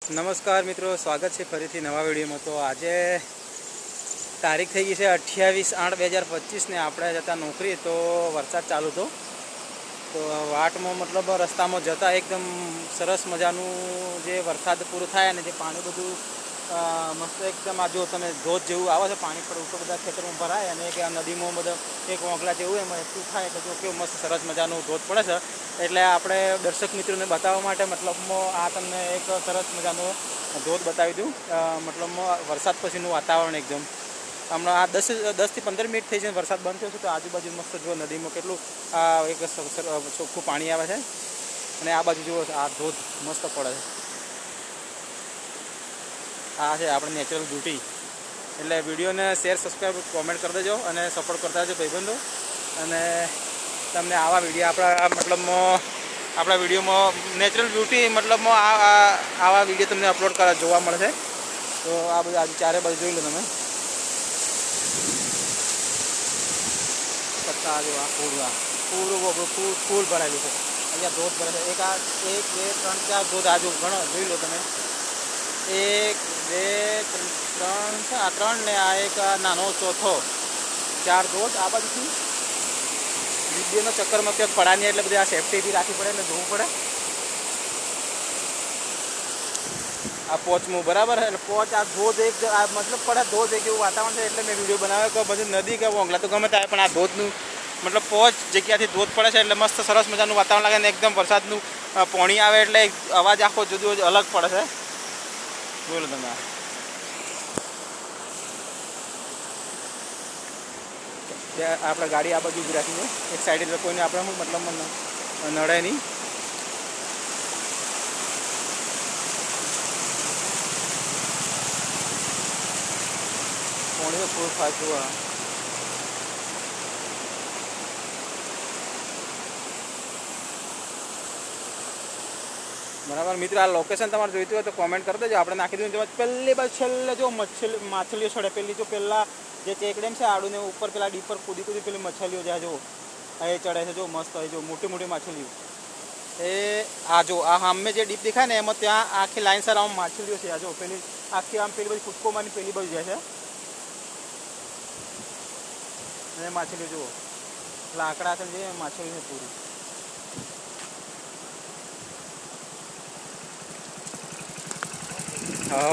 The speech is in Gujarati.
નમસ્કાર મિત્રો, સ્વાગત છે ફરીથી નવા વિડીયોમાં। તો આજે તારીખ થઈ ગઈ છે 28/8/2025 ને આપણે જતા નોકરી। તો વરસાદ ચાલુ હતો તો વાટમાં મતલબ રસ્તામાં જતા એકદમ સરસ મજાનું જે વરસાદ પૂરો થાય અને જે પાણી બધું મસ્ત એકદમ આ જો તમે ધોધ જેવું આવે છે પાણી પર ઉપર બધા ખેતરમાં ભરાય અને એક નદીમાં બધા એક ઓંકલા જેવું એમાં એટલું થાય એટલે જો કેવું મસ્ત સરસ મજાનું ધોધ પડે છે। એટલે આપણે દર્શક મિત્રોને બતાવવા માટે મતલબમાં આ તમને એક સરસ મજાનો ધોધ બતાવી દઉં। મતલબમાં વરસાદ પછીનું વાતાવરણ એકદમ હમણાં આ 10થી 15 મિનિટ થઈ છે વરસાદ બંધ થયો છે તો આજુબાજુ મસ્ત જો નદીમાં કેટલું એક ચોખ્ખું પાણી આવે છે અને આ બાજુ જુઓ આ ધોધ મસ્ત પડે છે। આ છે આપણે નેચરલ બ્યુટી। એટલે વિડીયોને શેર, સબસ્ક્રાઈબ, કોમેન્ટ કરી દેજો અને સપોર્ટ કરતા રહેજો ભાઈબંધો। અને તમને આવા વિડીયો આપણા વિડીયોમાં નેચરલ બ્યુટી મતલબમાં આવા વિડીયો તમને અપલોડ જોવા મળશે। તો આ બધું આજે ચારે બાજુ જોઈ લો તમે પત્તા જો આ ફૂલ ભરાયેલું છે। અહીંયા ધોધ ભરે છે એક 2 3 4 ધોધ આજુ ઘણો જોઈ લો તમે 1 2 3 આ 3 ને આ એક નાનો ચોથો 4 ધોધ આ બાજુથી વિડીયોનો ચક્કરમાં ક્યાંક પડા નહીં એટલે બધી આ સેફટી બી રાખવી પડે એટલે જોવું પડે। આ પોચમું બરાબર એટલે પોચ આ ધોધ એક આ મતલબ પડે ધોધ એક એવું વાતાવરણ છે એટલે મેં વિડીયો બનાવ્યો કે બધું નદી કે ઓંગલા તો ગમે થાય પણ આ ધોધનું મતલબ પોચ જગ્યાથી ધોધ પડે છે એટલે મસ્ત સરસ મજાનું વાતાવરણ લાગે ને એકદમ વરસાદનું પાણી આવે એટલે અવાજ આખો જુદો અલગ પડે છે। જોઈ લો તમે આપણે ગાડી આ બાજુ ઊભી રાખીને એક સાઈડે લોકોને આપણે શું મતલબ નડે નહીં। પાણી ફૂલ ફાસ્ટ બરાબર મિત્ર, આ લોકેશન તમારે જોઈતું હોય તો કોમેન્ટ કરી દેજો, આપણે નાખી દઉં। પહેલી બાજુ છેલ્લે જો માછલીઓ છોડે પેલી જો પહેલાં જે ચેકડેમ છે આડુને ઉપર પેલા ડીપર કૂદી પેલી મછલીઓ જ્યાં જો એ ચડે છે જો મસ્ત હોય જો મોટી મોટી માછલીઓ એ આ જો આ સામે જે ડીપ દેખાય ને એમાં ત્યાં આખી લાઈન સર આમ માછલીઓ છે। આ જો પેલી આખી આમ પેલી બાજુ કૂદકો મારી પેલી બાજુ જાય છે અને માછલીઓ જુઓ લાકડા છે જે માછલીઓ છે પૂરી। હા।